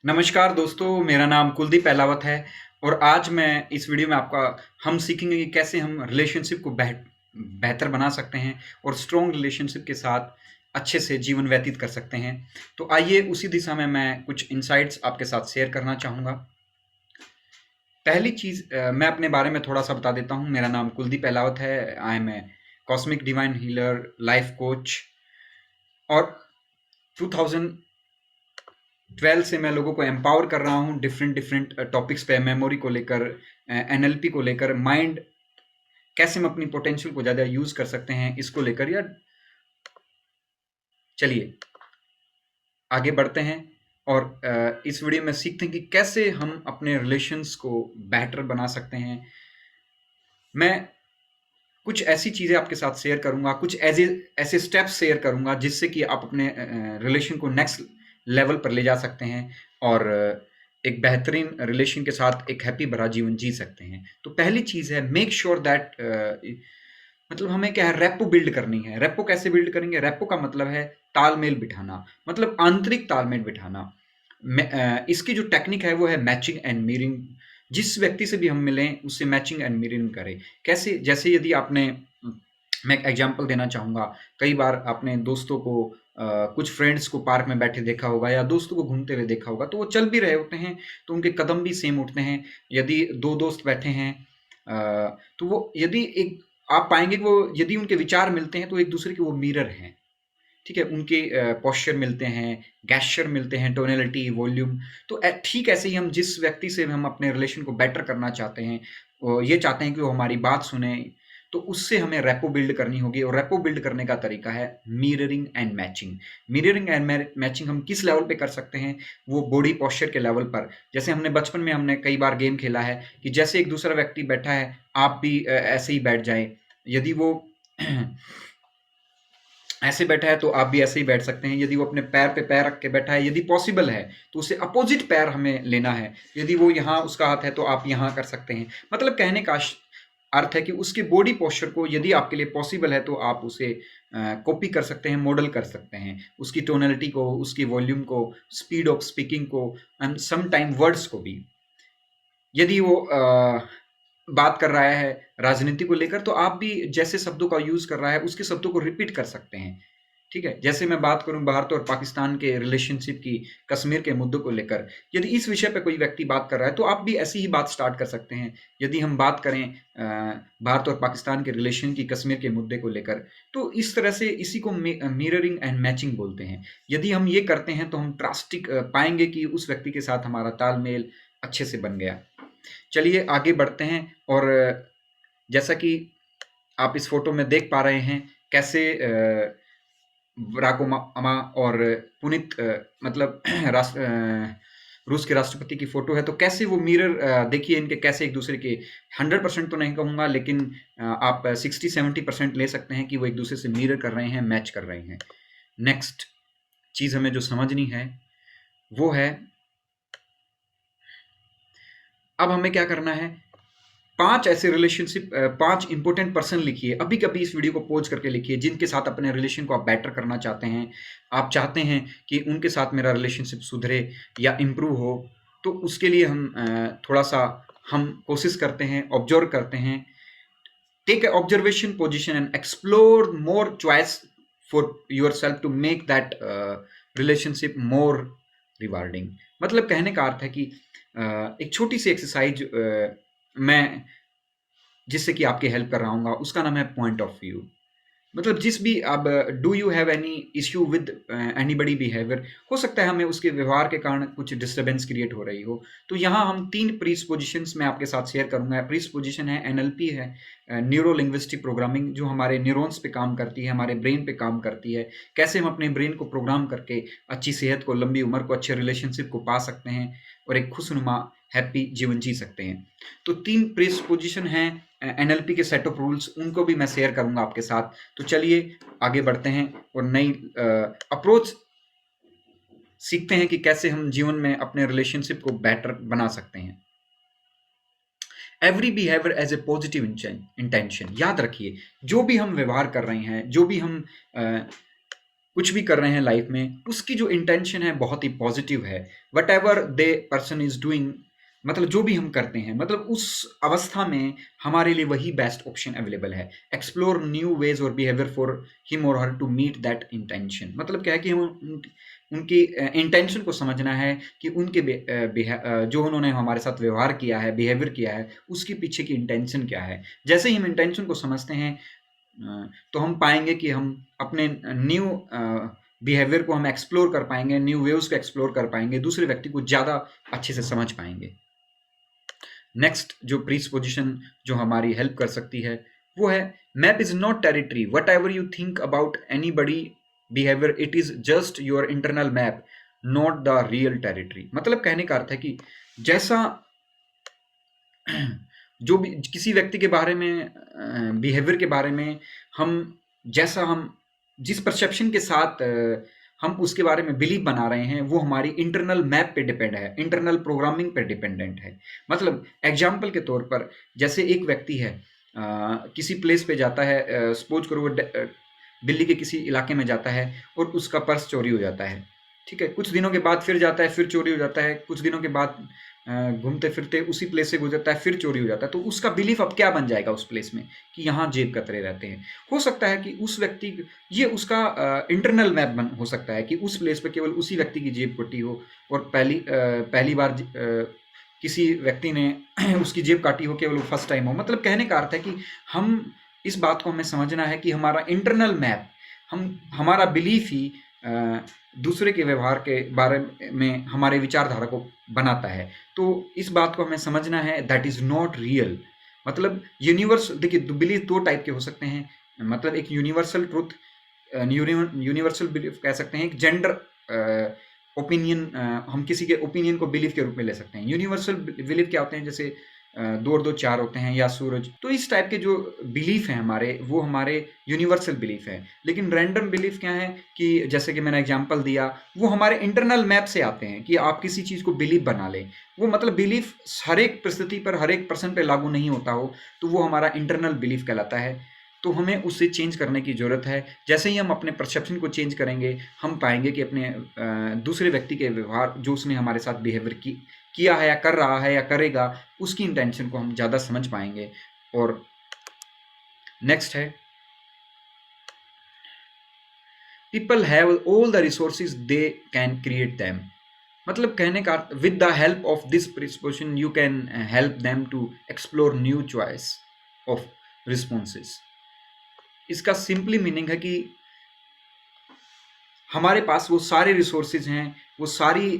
नमस्कार दोस्तों, मेरा नाम कुलदीप अहलावत है और आज मैं इस वीडियो में हम सीखेंगे कि कैसे हम रिलेशनशिप को बेहतर बना सकते हैं और स्ट्रॉन्ग रिलेशनशिप के साथ अच्छे से जीवन व्यतीत कर सकते हैं। तो आइए उसी दिशा में मैं कुछ इनसाइट्स आपके साथ शेयर करना चाहूँगा। पहली चीज़ मैं अपने बारे में थोड़ा-सा बता देता हूँ। मेरा नाम कुलदीप अहलावत है। I am a cosmic divine healer, life coach और 2012 से मैं लोगों को एम्पावर कर रहा हूँ डिफरेंट डिफरेंट टॉपिक्स पे, मेमोरी को लेकर, एनएलपी को लेकर, माइंड कैसे हम अपनी पोटेंशियल को ज़्यादा यूज़ कर सकते हैं इसको लेकर। या चलिए आगे बढ़ते हैं और इस वीडियो में सीखते हैं कि कैसे हम अपने रिलेशंस को बेटर बना सकते हैं। मैं कुछ ऐसी चीज़ें आपके साथ शेयर करूँगा, कुछ ऐसे स्टेप्स शेयर करूँगा जिससे कि आप अपने रिलेशन को नेक्स्ट लेवल पर ले जा सकते हैं और एक बेहतरीन रिलेशन के साथ एक हैप्पी भरा जीवन जी सकते हैं। तो पहली चीज़ है, मेक श्योर दैट मतलब हमें क्या है, रेपो बिल्ड करनी है। रेपो कैसे बिल्ड करेंगे? रेपो का मतलब है तालमेल बिठाना, मतलब आंतरिक तालमेल बिठाना। इसकी जो टेक्निक है वो है मैचिंग एंड मिररिंग। जिस व्यक्ति से भी हम मिलें उससे मैचिंग एंड मिररिंग करें। कैसे? जैसे यदि मैं एक एग्जांपल देना चाहूँगा। कई बार आपने दोस्तों को कुछ फ्रेंड्स को पार्क में बैठे देखा होगा या दोस्तों को घूमते हुए देखा होगा, तो वो चल भी रहे होते हैं तो उनके कदम भी सेम उठते हैं। यदि 2 दोस्त बैठे हैं तो वो यदि एक आप पाएँगे कि वो यदि उनके विचार मिलते हैं तो एक-दूसरे के वो मिरर हैं। ठीक है? उनके पोस्चर मिलते हैं, गेस्चर मिलते हैं, टोनैलिटी, वॉल्यूम। तो ठीक ऐसे ही हम जिस व्यक्ति से हम अपने रिलेशन को बेटर करना चाहते हैं, ये चाहते हैं कि वो हमारी बात सुने, तो उससे हमें रेपो बिल्ड करनी होगी और रेपो बिल्ड करने का तरीका है mirroring and matching. Mirroring and matching हम किस लेवल पे कर सकते हैं? वो बॉडी पोस्चर के लेवल पर। जैसे बचपन में हमने कई बार गेम खेला है कि जैसे एक दूसरा व्यक्ति बैठा है, आप भी ऐसे ही बैठ जाएँ। यदि वो ऐसे बैठा है तो आप भी ऐसे ही बैठ सकते हैं। यदि वो अपने पैर पे पैर रख के बैठा है, यदि पॉसिबल है तो उसे अपोजिट पैर हमें लेना है। यदि वो यहाँ उसका हाथ है तो आप यहाँ कर सकते हैं। मतलब कहने का अर्थ है कि उसके बॉडी पोस्चर को यदि आपके लिए पॉसिबल है तो आप उसे कॉपी कर सकते हैं, मॉडल कर सकते हैं। उसकी टोनैलिटी को, उसकी वॉल्यूम को, स्पीड ऑफ स्पीकिंग को एंड सम टाइम वर्ड्स को भी। यदि वो बात कर रहा है राजनीति को लेकर तो आप भी जैसे शब्दों का यूज़ कर रहा है उसके शब्दों को रिपीट कर सकते हैं। ठीक है? जैसे मैं बात करूँ भारत और पाकिस्तान के रिलेशनशिप की, कश्मीर के मुद्दों को लेकर, यदि इस विषय पे कोई व्यक्ति बात कर रहा है तो आप भी ऐसी ही बात स्टार्ट कर सकते हैं। यदि हम बात करें भारत और पाकिस्तान के रिलेशन की, कश्मीर के मुद्दे को लेकर, तो इस तरह से इसी को मिररिंग एंड मैचिंग बोलते हैं। यदि हम ये करते हैं तो हम ड्रास्टिक पाएँगे कि उस व्यक्ति के साथ हमारा तालमेल अच्छे से बन गया। चलिए आगे बढ़ते हैं और जैसा कि आप इस फ़ोटो में देख पा रहे हैं कैसे बराक ओबामा और पुनीत मतलब रूस के राष्ट्रपति की फ़ोटो है, तो कैसे वो मिरर देखिए इनके कैसे एक-दूसरे के 100% तो नहीं कहूँगा लेकिन आप 60-70% ले सकते हैं कि वो एक-दूसरे से मिरर कर रहे हैं, मैच कर रहे हैं। नेक्स्ट चीज़ हमें जो समझनी है, वो है अब हमें क्या करना है, 5 ऐसे रिलेशनशिप 5 इंपॉर्टेंट पर्सन लिखिए। अभी-कभी इस वीडियो को पॉज़ करके लिखिए, जिनके साथ अपने रिलेशन को आप बेटर करना चाहते हैं। आप चाहते हैं कि उनके साथ मेरा रिलेशनशिप सुधरे या इम्प्रूव हो, तो उसके लिए थोड़ा-सा हम कोशिश करते हैं, ऑब्ज़र्व करते हैं। Take a observation position and explore more choice for yourself to make that relationship more rewarding. मतलब कहने का अर्थ है कि एक छोटी-सी एक्सरसाइज़ मैं जिससे कि आपकी हेल्प कर रहा हूँगा, उसका नाम है पॉइंट ऑफ व्यू। मतलब जिस भी अब do you have any issue with anybody behaviour, हो सकता है हमें उसके व्यवहार के कारण कुछ डिस्टर्बेंस क्रिएट हो रही हो। तो यहाँ हम 3 प्रीसपोज़िशंस मैं आपके साथ शेयर करूँगा। प्रीसपोज़िशन है एनएलपी है, न्यूरो लिंग्विस्टिक प्रोग्रामिंग, जो हमारे न्यूरॉन्स पे काम करती है, हमारे ब्रेन पे काम करती है। कैसे हम अपने ब्रेन को प्रोग्राम करके अच्छी सेहत को, लंबी उम्र को, अच्छे रिलेशनशिप को पा सकते हैं और एक खुशनुमा हैप्पी जीवन जी सकते हैं। तो 3 प्रीसपोज़िशन हैं एनएलपी के सेट ऑफ रूल्स, उनको भी मैं शेयर करूँगा आपके साथ। तो चलिए आगे बढ़ते हैं और नई अप्रोच सीखते हैं कि कैसे हम जीवन में अपने रिलेशनशिप को बेटर बना सकते हैं। Every behaviour as a positive intention. याद रखिए, जो भी हम व्यवहार कर रहे हैं, जो भी हम कुछ भी कर रहे हैं लाइफ में, उसकी जो इंटेंशन है बहुत ही पॉजिटिव है। What ever they person is doing, मतलब जो भी हम करते हैं, मतलब उस अवस्था में हमारे लिए वही बेस्ट ऑप्शन अवेलेबल है। एक्सप्लोर न्यू वेज और बिहेवियर फॉर हिम और her to meet that intention. मतलब क्या है कि हम उनकी इंटेंशन को समझना है कि उनके जो उन्होंने हमारे साथ व्यवहार किया है, बिहेवियर किया है, उसके पीछे की इंटेंशन क्या है। जैसे ही हम इंटेंशन को समझते हैं तो हम पाएंगे कि हम अपने न्यू बिहेवियर को हम एक्सप्लोर कर पाएंगे, न्यू वेव्स को एक्सप्लोर कर पाएंगे, दूसरे व्यक्ति को ज़्यादा अच्छे से समझ पाएंगे। नेक्स्ट जो प्रीसपोजिशन जो हमारी हेल्प कर सकती है वो है map is not territory, what ever you think about any buddy behaviour it is just your internal map, not the real territory. मतलब कहने का अर्थ है कि जैसा जो भी किसी व्यक्ति के बारे में बिहेवियर के बारे में हम जैसा हम जिस परसेप्शन के साथ हम उसके बारे में बिलीव बना रहे हैं वो हमारी इंटरनल मैप पे डिपेंड है, इंटरनल प्रोग्रामिंग पे डिपेंडेंट है। मतलब एग्जाम्पल के तौर पर जैसे एक व्यक्ति है किसी प्लेस पे जाता है, सपोज करो वो दिल्ली के किसी इलाके में जाता है और उसका पर्स चोरी हो जाता है। ठीक है, कुछ दिनों के बाद फिर जाता है, फिर चोरी हो जाता है, कुछ दिनों के बाद घूमते फिरते उसी प्लेस से गुजरता है, फिर चोरी हो जाता है। तो उसका बिलीफ अब क्या बन जाएगा उस प्लेस में कि यहाँ जेब कतरे रहते हैं। हो सकता है कि उस व्यक्ति ये उसका इंटरनल मैप बन हो सकता है कि उस प्लेस पे केवल उसी व्यक्ति की जेब कटी हो और पहली बार किसी व्यक्ति ने उसकी जेब काटी हो, केवल फर्स्ट टाइम हो। मतलब कहने का अर्थ है कि हम इस बात को हमें समझना है कि हमारा इंटरनल मैप, हमारा बिलीफ ही दूसरे के व्यवहार के बारे में हमारे विचारधारा को बनाता है। तो इस बात को हमें समझना है दैट इज नॉट रियल। मतलब यूनिवर्स, देखिए बिलीफ दो टाइप के हो सकते हैं। मतलब एक यूनिवर्सल ट्रुथ, यूनिवर्सल बिलीफ कह सकते हैं, एक जेंडर ओपिनियन, हम किसी के ओपिनियन को बिलीफ के रूप में ले सकते हैं। यूनिवर्सल बिलीफ क्या होते हैं, जैसे 2 और 2 4 होते हैं या सूरज। तो इस टाइप के जो बिलीफ हैं हमारे, वो हमारे यूनिवर्सल बिलीफ है। लेकिन रैंडम बिलीफ क्या है कि जैसे कि मैंने एग्जांपल दिया, वो हमारे इंटरनल मैप से आते हैं कि आप किसी चीज़ को बिलीफ बना लें। वो मतलब बिलीफ हर एक परिस्थिति पर, हर एक पर्सन पे लागू नहीं होता हो, तो वो हमारा इंटरनल बिलीफ कहलाता है। तो हमें उससे चेंज करने की ज़रूरत है। जैसे ही हम अपने परसेप्शन को चेंज करेंगे, हम पाएंगे कि अपने दूसरे व्यक्ति के व्यवहार, जो उसने हमारे साथ बिहेवियर किया है या कर रहा है या करेगा, उसकी इंटेंशन को हम ज़्यादा समझ पाएंगे। और नेक्स्ट है people have all the resources they can create them. मतलब कहने का with the help of this predisposition you can help them to explore new choice of responses. इसका सिंपली मीनिंग है कि हमारे पास वो सारे रिसोर्सेज हैं, वो सारी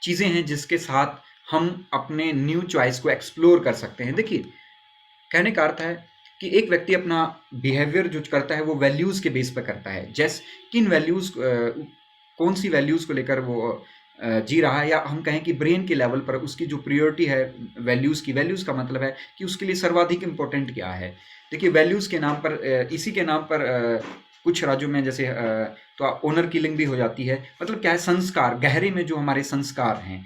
चीज़ें हैं जिसके साथ हम अपने न्यू चॉइस को एक्सप्लोर कर सकते हैं। देखिए कहने का अर्थ है कि एक व्यक्ति अपना बिहेवियर जो करता है वो वैल्यूज़ के बेस पर करता है। जैसे किन वैल्यूज़, कौन सी वैल्यूज़ को लेकर वो जी रहा है, या हम कहें कि ब्रेन के लेवल पर उसकी जो प्रायोरिटी है वैल्यूज़ की। वैल्यूज़ का मतलब है कि उसके लिए सर्वाधिक इम्पोर्टेंट क्या है। देखिए वैल्यूज़ के नाम पर, इसी के नाम पर कुछ राज्यों में जैसे तो ऑनर किलिंग भी हो जाती है। मतलब क्या है, संस्कार, गहरे में जो हमारे संस्कार हैं।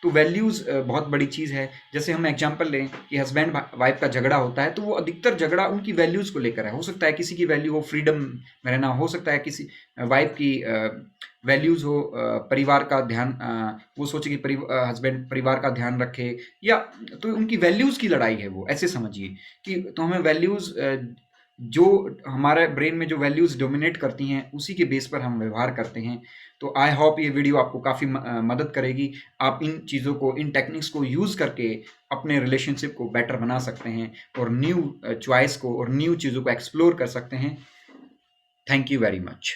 तो वैल्यूज़ बहुत बड़ी चीज़ है। जैसे हम एग्जांपल लें कि हस्बैंड वाइफ का झगड़ा होता है, तो वो अधिकतर झगड़ा उनकी वैल्यूज़ को लेकर है। हो सकता है किसी की वैल्यू हो फ्रीडम में रहना, हो सकता है किसी वाइफ की वैल्यूज़ हो परिवार का ध्यान, वो सोचे कि हस्बैंड परिवार का ध्यान रखे, या तो उनकी वैल्यूज़ की लड़ाई है वो, ऐसे समझिए कि तो हमें वैल्यूज़, जो हमारे ब्रेन में जो वैल्यूज़ डोमिनेट करती हैं उसी के बेस पर हम व्यवहार करते हैं। तो आई होप ये वीडियो आपको काफ़ी मदद करेगी। आप इन चीज़ों को, इन टेक्निक्स को यूज़ करके अपने रिलेशनशिप को बेटर बना सकते हैं और न्यू चॉइस को और न्यू चीज़ों को एक्सप्लोर कर सकते हैं। Thank you very much.